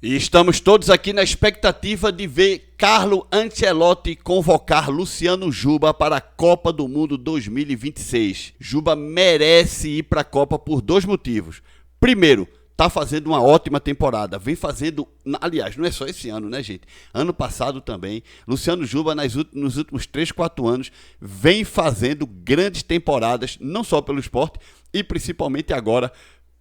E estamos todos aqui na expectativa de ver Carlo Ancelotti convocar Luciano Juba para a Copa do Mundo 2026. Juba merece ir para a Copa por dois motivos. Primeiro, tá fazendo uma ótima temporada, vem fazendo, aliás, não é só esse ano, né, gente? Ano passado também, Luciano Juba nos últimos 3, 4 anos vem fazendo grandes temporadas, não só pelo esporte e principalmente agora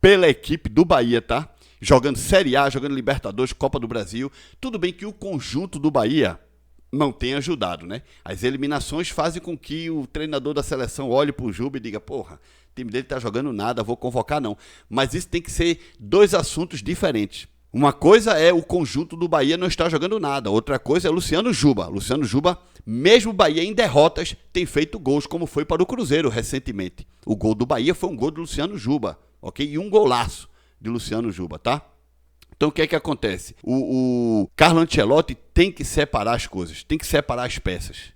pela equipe do Bahia, tá? Jogando Série A, jogando Libertadores, Copa do Brasil. Tudo bem que o conjunto do Bahia não tem ajudado, né? As eliminações fazem com que o treinador da seleção olhe pro Juba e diga, porra, o time dele tá jogando nada, vou convocar não. Mas isso tem que ser dois assuntos diferentes. Uma coisa é o conjunto do Bahia não estar jogando nada, outra coisa é Luciano Juba. Luciano Juba, mesmo o Bahia em derrotas, tem feito gols, como foi para o Cruzeiro recentemente. O gol do Bahia foi um gol do Luciano Juba, ok? E um golaço de Luciano Juba, tá? Então o que é que acontece? O Carlo Ancelotti tem que separar as coisas, tem que separar as peças.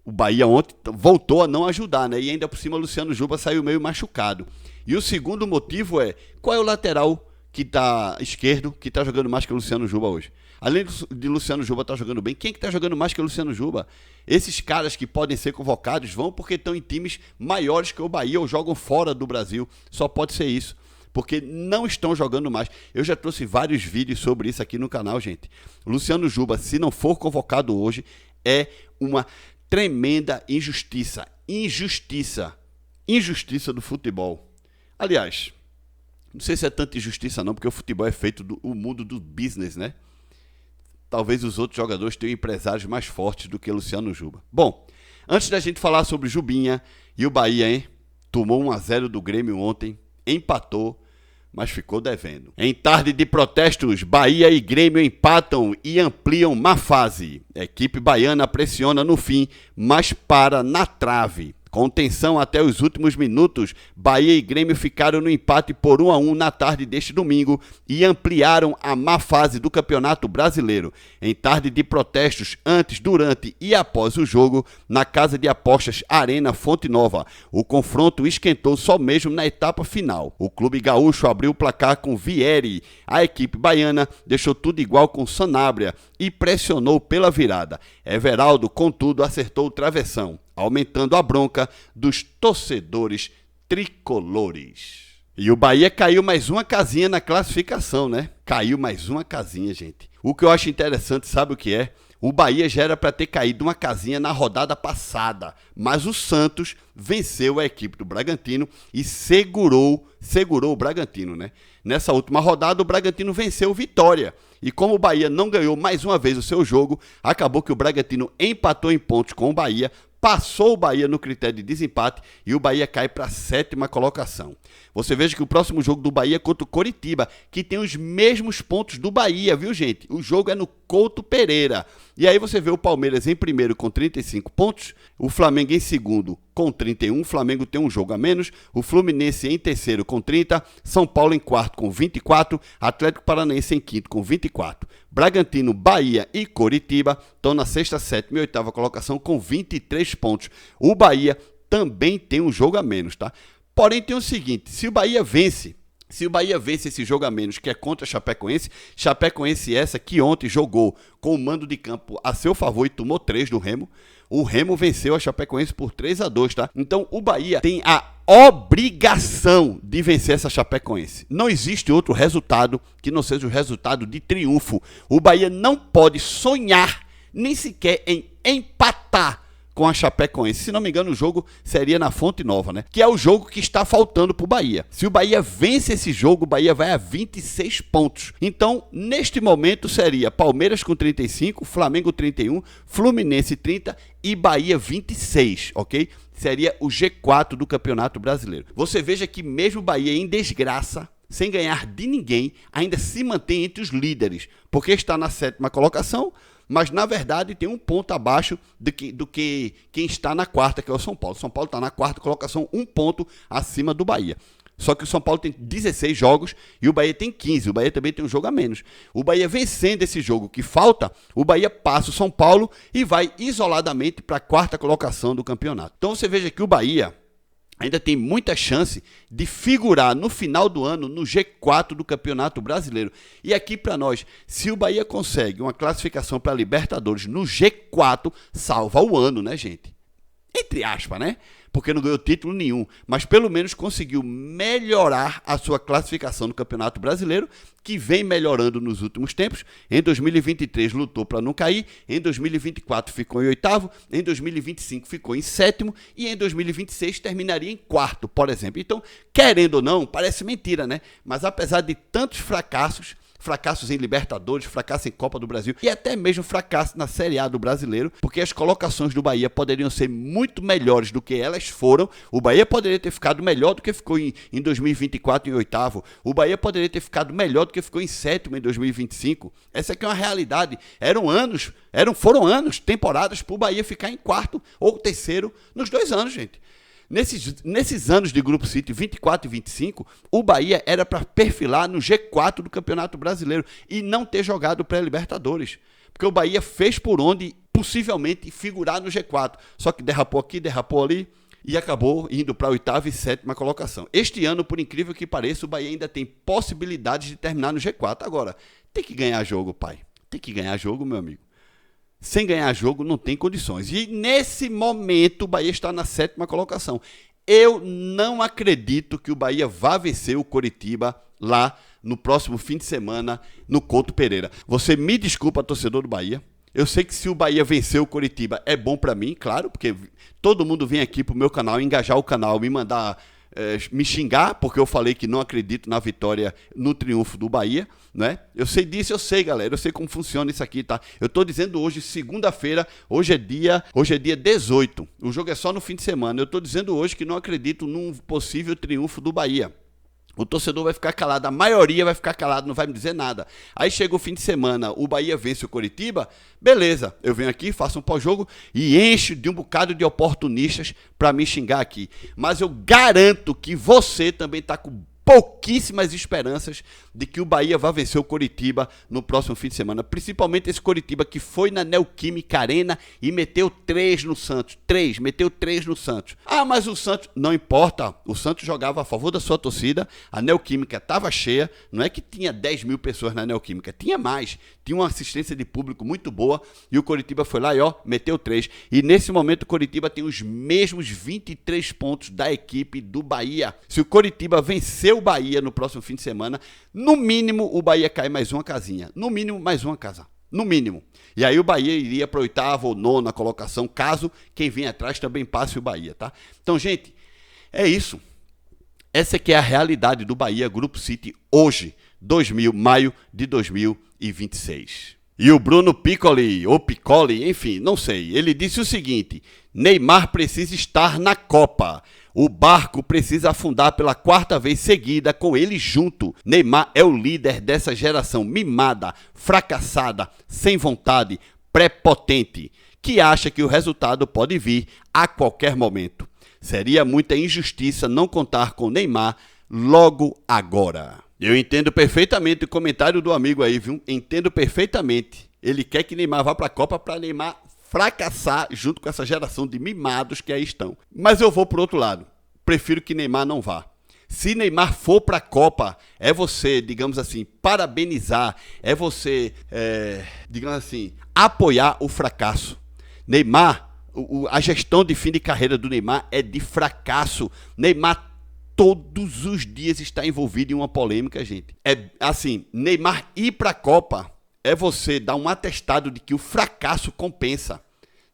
O Bahia ontem voltou a não ajudar, né? E ainda por cima o Luciano Juba saiu meio machucado. E o segundo motivo é, qual é o lateral que tá esquerdo, que tá jogando mais que o Luciano Juba hoje? Além de Luciano Juba estar jogando bem, quem é que tá jogando mais que o Luciano Juba? Esses caras que podem ser convocados vão porque estão em times maiores que o Bahia ou jogam fora do Brasil. Só pode ser isso. Porque não estão jogando mais. Eu já trouxe vários vídeos sobre isso aqui no canal, gente. Luciano Juba, se não for convocado hoje, é uma tremenda injustiça. Injustiça do futebol. Aliás, não sei se é tanta injustiça não, porque o futebol é feito do mundo do business, né? Talvez os outros jogadores tenham empresários mais fortes do que Luciano Juba. Bom, antes da gente falar sobre Jubinha e o Bahia, hein? Tomou 1-0 do Grêmio ontem, empatou, mas ficou devendo. Em tarde de protestos, Bahia e Grêmio empatam e ampliam má fase. A equipe baiana pressiona no fim, mas para na trave. Com tensão até os últimos minutos, Bahia e Grêmio ficaram no empate por 1-1 na tarde deste domingo e ampliaram a má fase do Campeonato Brasileiro. Em tarde de protestos antes, durante e após o jogo, na casa de apostas Arena Fonte Nova, o confronto esquentou só mesmo na etapa final. O clube gaúcho abriu o placar com Vieri. A equipe baiana deixou tudo igual com Sanabria e pressionou pela virada. Everaldo, contudo, acertou o travessão, aumentando a bronca dos torcedores tricolores. E o Bahia caiu mais uma casinha na classificação, né? Caiu mais uma casinha, gente. O que eu acho interessante, sabe o que é? O Bahia já era para ter caído uma casinha na rodada passada, mas o Santos venceu a equipe do Bragantino e segurou o Bragantino, né? Nessa última rodada, o Bragantino venceu o Vitória. E como o Bahia não ganhou mais uma vez o seu jogo, acabou que o Bragantino empatou em pontos com o Bahia, passou o Bahia no critério de desempate e o Bahia cai para a 7ª colocação. Você veja que o próximo jogo do Bahia é contra o Coritiba, que tem os mesmos pontos do Bahia, viu, gente? O jogo é no Couto Pereira. E aí você vê o Palmeiras em primeiro com 35 pontos, o Flamengo em segundo com 31, o Flamengo tem um jogo a menos, o Fluminense em terceiro com 30, São Paulo em quarto com 24, Atlético Paranaense em quinto com 24. Bragantino, Bahia e Coritiba estão na 6ª, 7ª e 8ª colocação com 23 pontos. O Bahia também tem um jogo a menos, tá? Porém tem o seguinte, se o Bahia vence esse jogo a menos, que é contra a Chapecoense essa que ontem jogou com o mando de campo a seu favor e tomou 3 do Remo, o Remo venceu a Chapecoense por 3-2, tá? Então o Bahia tem a obrigação de vencer essa Chapecoense. Não existe outro resultado que não seja o resultado de triunfo. O Bahia não pode sonhar nem sequer em empatar com a Chapecoense. Se não me engano, o jogo seria na Fonte Nova, né? Que é o jogo que está faltando pro Bahia. Se o Bahia vence esse jogo, o Bahia vai a 26 pontos. Então, neste momento, seria Palmeiras com 35, Flamengo 31, Fluminense 30 e Bahia 26, ok? Seria o G4 do Campeonato Brasileiro. Você veja que mesmo o Bahia em desgraça, sem ganhar de ninguém, ainda se mantém entre os líderes, porque está na 7ª colocação, mas na verdade tem um ponto abaixo do que quem está na 4ª, que é o São Paulo. O São Paulo está na 4ª colocação, um ponto acima do Bahia. Só que o São Paulo tem 16 jogos e o Bahia tem 15. O Bahia também tem um jogo a menos. O Bahia vencendo esse jogo que falta, o Bahia passa o São Paulo e vai isoladamente para a 4ª colocação do campeonato. Então você veja que o Bahia ainda tem muita chance de figurar no final do ano no G4 do Campeonato Brasileiro. E aqui para nós, se o Bahia consegue uma classificação para a Libertadores no G4, salva o ano, né, gente? Entre aspas, né? Porque não ganhou título nenhum, mas pelo menos conseguiu melhorar a sua classificação no Campeonato Brasileiro, que vem melhorando nos últimos tempos. Em 2023 lutou para não cair, em 2024 ficou em oitavo, em 2025 ficou em sétimo e em 2026 terminaria em quarto, por exemplo. Então, querendo ou não, parece mentira, né? Mas apesar de tantos fracassos em Libertadores, fracasso em Copa do Brasil e até mesmo fracasso na Série A do Brasileiro, porque as colocações do Bahia poderiam ser muito melhores do que elas foram. O Bahia poderia ter ficado melhor do que ficou em 2024 em oitavo. O Bahia poderia ter ficado melhor do que ficou em sétimo em 2025. Essa aqui é uma realidade. Foram anos, temporadas para o Bahia ficar em quarto ou terceiro nos 2 anos, gente. Nesses anos de Grupo City 24 e 25, o Bahia era para perfilar no G4 do Campeonato Brasileiro e não ter jogado pré-Libertadores. Porque o Bahia fez por onde possivelmente figurar no G4. Só que derrapou aqui, derrapou ali e acabou indo para a 8ª e 7ª colocação. Este ano, por incrível que pareça, o Bahia ainda tem possibilidades de terminar no G4. Agora, tem que ganhar jogo, pai. Tem que ganhar jogo, meu amigo. Sem ganhar jogo não tem condições. E nesse momento o Bahia está na 7ª colocação. Eu não acredito que o Bahia vá vencer o Coritiba lá no próximo fim de semana no Couto Pereira. Você me desculpa, torcedor do Bahia. Eu sei que se o Bahia vencer o Coritiba é bom para mim, claro, porque todo mundo vem aqui pro meu canal, engajar o canal, me mandar... me xingar, porque eu falei que não acredito na vitória, no triunfo do Bahia, né? Eu sei disso, eu sei, galera, eu sei como funciona isso aqui, tá? Eu tô dizendo hoje, segunda-feira, hoje é dia 18, o jogo é só no fim de semana, eu tô dizendo hoje que não acredito num possível triunfo do Bahia. O torcedor vai ficar calado, a maioria vai ficar calado, não vai me dizer nada. Aí chega o fim de semana, o Bahia vence o Coritiba, beleza, eu venho aqui, faço um pós-jogo e encho de um bocado de oportunistas para me xingar aqui. Mas eu garanto que você também está com pouquíssimas esperanças de que o Bahia vá vencer o Coritiba no próximo fim de semana. Principalmente esse Coritiba que foi na Neoquímica Arena e meteu 3 no Santos. Meteu 3 no Santos. Ah, mas o Santos... Não importa, o Santos jogava a favor da sua torcida, a Neoquímica estava cheia, não é que tinha 10 mil pessoas na Neoquímica, tinha mais. Tinha uma assistência de público muito boa e o Coritiba foi lá e meteu 3. E nesse momento o Coritiba tem os mesmos 23 pontos da equipe do Bahia. Se o Coritiba vencer o Bahia no próximo fim de semana, no mínimo o Bahia cai mais uma casinha. No mínimo, mais uma casa. No mínimo. E aí o Bahia iria para a 8ª ou 9ª colocação, caso quem vem atrás também passe o Bahia, tá? Então, gente, é isso. Essa aqui é a realidade do Bahia Grupo City hoje, maio de 2026. E o Bruno Piccoli, ou Piccoli, enfim, não sei, ele disse o seguinte: Neymar precisa estar na Copa. O barco precisa afundar pela 4ª vez seguida com ele junto. Neymar é o líder dessa geração mimada, fracassada, sem vontade, prepotente, que acha que o resultado pode vir a qualquer momento. Seria muita injustiça não contar com Neymar logo agora. Eu entendo perfeitamente o comentário do amigo aí, viu? Entendo perfeitamente. Ele quer que Neymar vá para a Copa para Neymar fracassar junto com essa geração de mimados que aí estão. Mas eu vou por outro lado. Prefiro que Neymar não vá. Se Neymar for para a Copa, é você, digamos assim, parabenizar, é você, digamos assim, apoiar o fracasso. Neymar, a gestão de fim de carreira do Neymar é de fracasso. Neymar todos os dias está envolvido em uma polêmica, gente. É assim, Neymar ir para a Copa é você dar um atestado de que o fracasso compensa.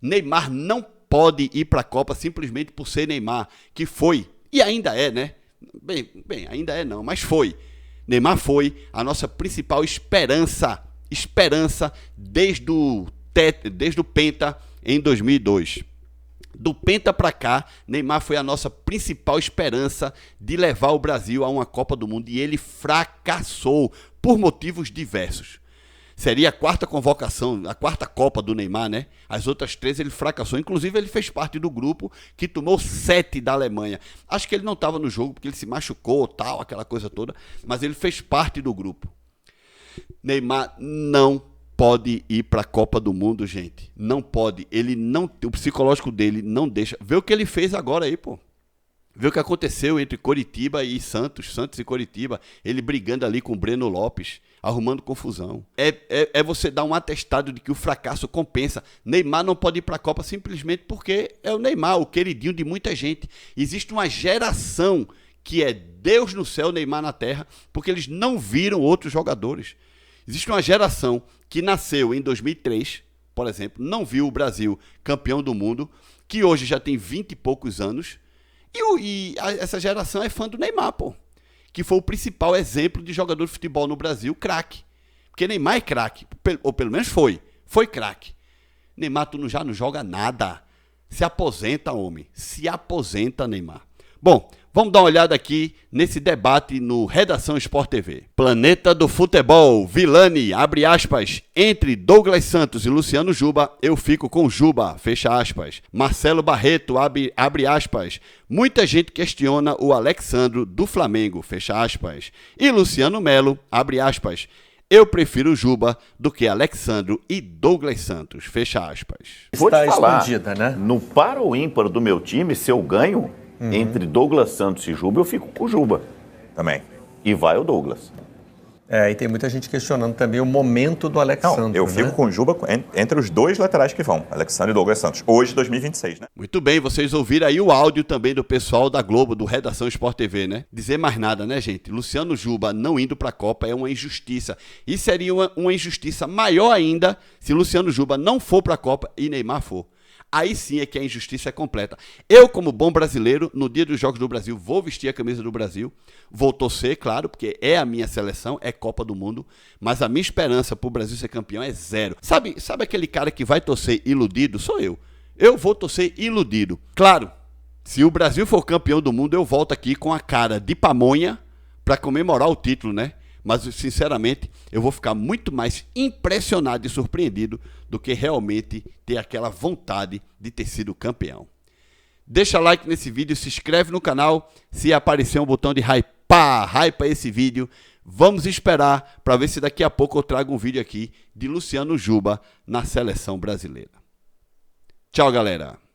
Neymar não pode ir para a Copa simplesmente por ser Neymar, que foi, e ainda é, né? Bem, ainda é não, mas foi. Neymar foi a nossa principal esperança desde o Penta em 2002. Do Penta para cá, Neymar foi a nossa principal esperança de levar o Brasil a uma Copa do Mundo e ele fracassou por motivos diversos. Seria a 4ª convocação, a 4ª Copa do Neymar, né? As outras 3 ele fracassou. Inclusive, ele fez parte do grupo que tomou 7 da Alemanha. Acho que ele não estava no jogo porque ele se machucou, tal, aquela coisa toda. Mas ele fez parte do grupo. Neymar não pode ir para a Copa do Mundo, gente. Não pode. Ele não, o psicológico dele não deixa. Vê o que ele fez agora aí, pô. Vê o que aconteceu entre Coritiba e Santos e Coritiba, ele brigando ali com o Breno Lopes, arrumando confusão. É você dar um atestado de que o fracasso compensa. Neymar não pode ir para a Copa simplesmente porque é o Neymar, o queridinho de muita gente. Existe uma geração que é Deus no céu, Neymar na terra, porque eles não viram outros jogadores. Existe uma geração que nasceu em 2003, por exemplo, não viu o Brasil campeão do mundo, que hoje já tem 20 e poucos anos, essa geração é fã do Neymar, pô, que foi o principal exemplo de jogador de futebol no Brasil, craque. Porque Neymar é craque, ou pelo menos foi craque. Neymar, tu já não joga nada. Se aposenta, homem. Se aposenta, Neymar. Bom, vamos dar uma olhada aqui nesse debate no Redação Sport TV. Planeta do Futebol, Vilani, abre aspas, entre Douglas Santos e Luciano Juba, eu fico com Juba, fecha aspas. Marcelo Barreto, abre aspas, muita gente questiona o Alexandro do Flamengo, fecha aspas. E Luciano Melo, abre aspas, eu prefiro Juba do que Alexandro e Douglas Santos, fecha aspas. Está escondida, né? No par ou ímpar do meu time, se eu ganho entre Douglas Santos e Juba, eu fico com o Juba também. E vai o Douglas. E tem muita gente questionando também o momento do Alexandro. Não, eu fico com o Juba entre os dois laterais que vão, Alexandre e Douglas Santos, hoje 2026, né? Muito bem, vocês ouviram aí o áudio também do pessoal da Globo, do Redação Sport TV, né? Dizer mais nada, né, gente? Luciano Juba não indo para a Copa é uma injustiça. E seria uma injustiça maior ainda se Luciano Juba não for para a Copa e Neymar for. Aí sim é que a injustiça é completa. Eu, como bom brasileiro, no dia dos Jogos do Brasil, vou vestir a camisa do Brasil, vou torcer, claro, porque é a minha seleção, é Copa do Mundo, mas a minha esperança para o Brasil ser campeão é zero. Sabe aquele cara que vai torcer iludido? Sou eu. Eu vou torcer iludido. Claro, se o Brasil for campeão do mundo, eu volto aqui com a cara de pamonha para comemorar o título, né? Mas, sinceramente, eu vou ficar muito mais impressionado e surpreendido do que realmente ter aquela vontade de ter sido campeão. Deixa like nesse vídeo, se inscreve no canal, se aparecer um botão de hypa esse vídeo. Vamos esperar para ver se daqui a pouco eu trago um vídeo aqui de Luciano Juba na seleção brasileira. Tchau, galera!